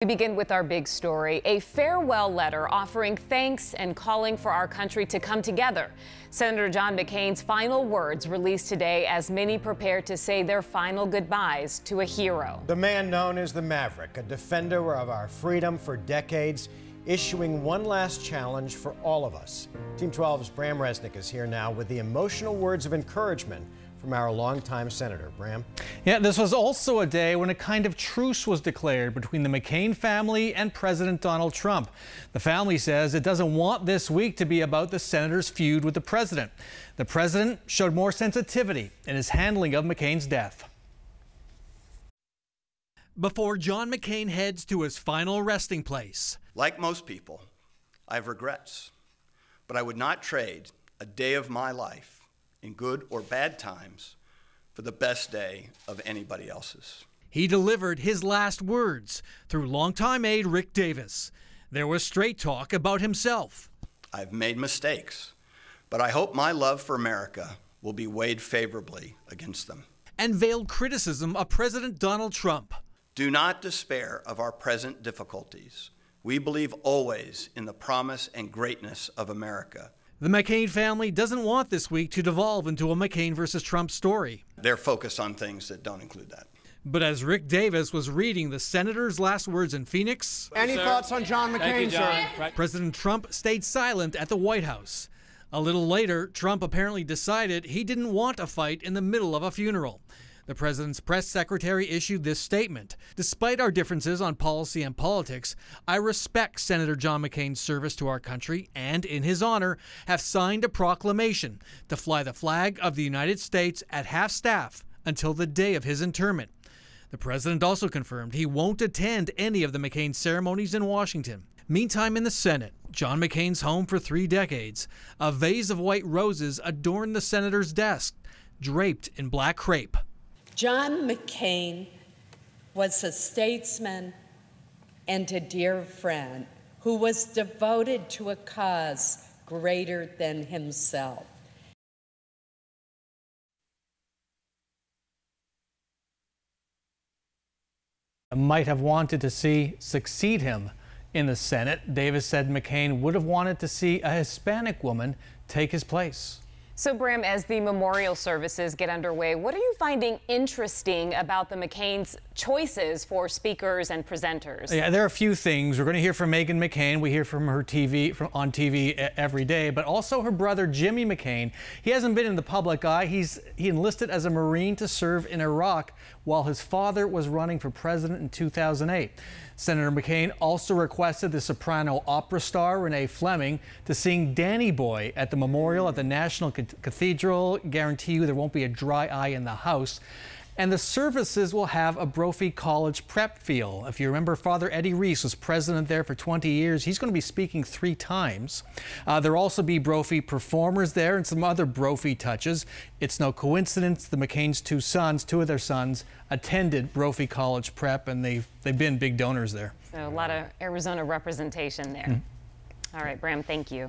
We begin with our big story, a farewell letter offering thanks and calling for our country to come together. Senator John McCain's final words released today as many prepare to say their final goodbyes to a hero. The man known as the Maverick, a defender of our freedom for decades, issuing one last challenge for all of us. Team 12's Bram Resnick is here now with the emotional words of encouragement from our longtime senator. Bram? Yeah, this was also a day when a kind of truce was declared between the McCain family and President Donald Trump. The family says it doesn't want this week to be about the senator's feud with the president. The president showed more sensitivity in his handling of McCain's death. Before John McCain heads to his final resting place. Like most people, I have regrets, but I would not trade a day of my life, in good or bad times, for the best day of anybody else's. He delivered his last words through longtime aide Rick Davis. There was straight talk about himself. I've made mistakes, but I hope my love for America will be weighed favorably against them. And veiled criticism of President Donald Trump. Do not despair of our present difficulties. We believe always in the promise and greatness of America. The McCain family doesn't want this week to devolve into a McCain versus Trump story. They're focused on things that don't include that. But as Rick Davis was reading the senator's last words in Phoenix, any thoughts on John McCain, sir? President Trump stayed silent at the White House. A little later, Trump apparently decided he didn't want a fight in the middle of a funeral. The president's press secretary issued this statement. Despite our differences on policy and politics, I respect Senator John McCain's service to our country and, in his honor, have signed a proclamation to fly the flag of the United States at half-staff until the day of his interment. The president also confirmed he won't attend any of the McCain ceremonies in Washington. Meantime, in the Senate, John McCain's home for 3 decades, a vase of white roses adorned the senator's desk, draped in black crepe. John McCain was a statesman and a dear friend who was devoted to a cause greater than himself. Might have wanted to see succeed him in the Senate. Davis said McCain would have wanted to see a Hispanic woman take his place. So, Bram, as the memorial services get underway, what are you finding interesting about the McCain's choices for speakers and presenters? Yeah, there are a few things. We're going to hear from Meghan McCain. We hear from her on TV every day, but also her brother, Jimmy McCain. He hasn't been in the public eye. He enlisted as a Marine to serve in Iraq while his father was running for president in 2008. Senator McCain also requested the soprano opera star Renee Fleming to sing Danny Boy at the memorial at the National Cathedral. Guarantee you there won't be a dry eye in the house. And the services will have a Brophy College prep feel. If you remember, Father Eddie Reese was president there for 20 years. He's going to be speaking 3 times. There'll also be Brophy performers there and some other Brophy touches. It's no coincidence the McCain's 2 of their sons, attended Brophy College prep, and they've been big donors there. So a lot of Arizona representation there. All right, Bram, thank you.